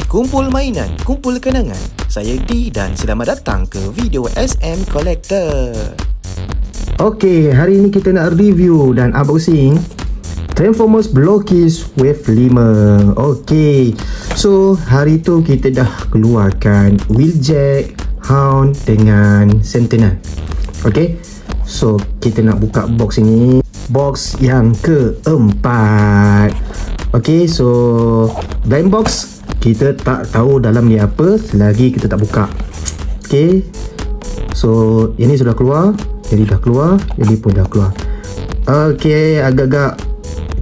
Kumpul mainan, kumpul kenangan. Saya D dan selamat datang ke video SM Collector. Okey, hari ini kita nak review dan unboxing Transformers Blokies Wave 5. Okey, so hari tu kita dah keluarkan Wheeljack, Hound dengan Sentinel. Okey, so kita nak buka box ini, box yang keempat. Okey, so blind box, kita tak tahu dalam ni apa selagi kita tak buka. Okey, so ini sudah keluar, jadi dah keluar, jadi pun dah keluar. Okey, agak-agak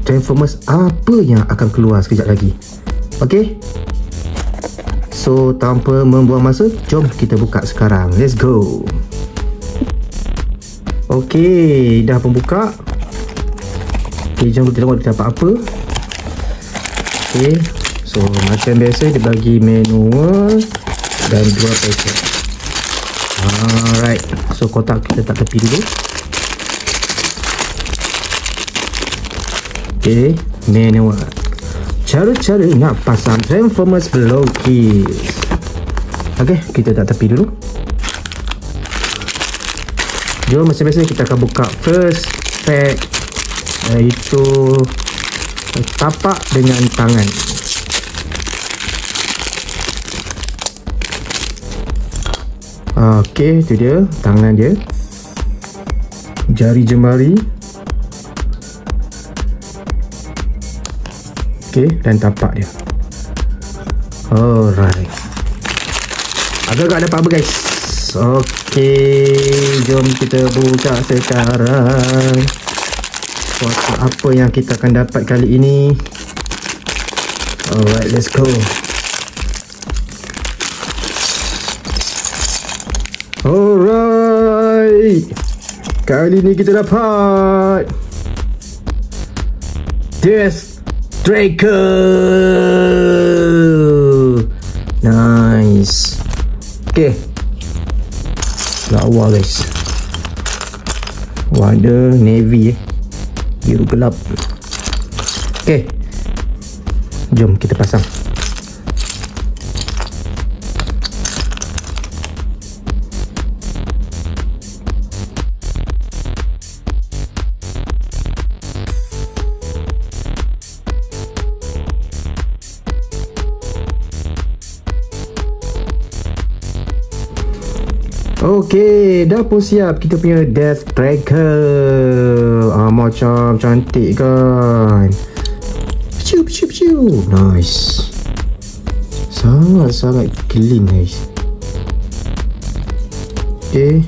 Transformers apa yang akan keluar sekejap lagi. Okey, so tanpa membuang masa, jom kita buka sekarang. Let's go. Okey, dah pun buka. Okey, jom kita tengok dia dapat apa. Okey, so macam biasa dia bagi manual dan 2 paket. Alright, so kotak kita tak tepi dulu. Okey, manual. Cara-cara nak pasang Transformers Blokies. Okey, kita tak tepi dulu. Jom macam biasa kita akan buka first pack, iaitu tapak dengan tangan. Okey, itu dia tangan dia, jari jemari. Okey, dan tapak dia. Alright, agak-agak dapat apa guys? Okey, jom kita buka sekarang. Apa yang kita akan dapat kali ini? Alright, let's go. Alright, kali ini kita dapat Death Striker. Nice. Okay, lawa guys, warna navy, biru gelap. Okay, jom kita pasang. Okey, dah pun siap kita punya Death Striker. Macam cantik kan? Piu piu piu. Nice. Sangat-sangat clean guys. Okey.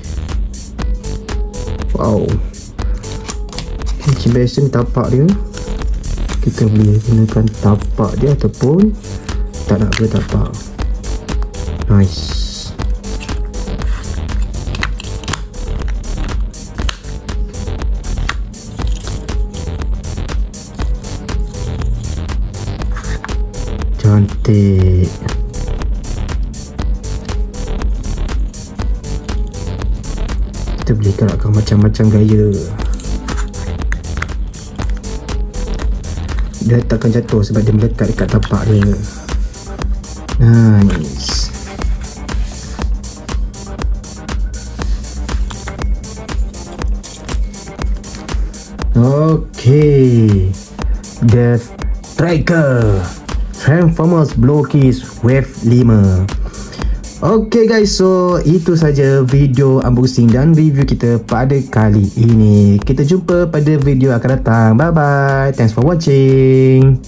Wow. Macam biasa ni tapak dia. Kita boleh gunakan tapak dia ataupun tak nak guna tapak. Nice. Cantik. Kita boleh gerakkan macam-macam gaya. Dia takkan jatuh sebab dia melekat dekat tapak dia. Nice. Okay, Death Striker Transformers Blokies Wave 5. Okay guys, so itu saja video unboxing dan review kita pada kali ini. Kita jumpa pada video akan datang. Bye bye. Thanks for watching.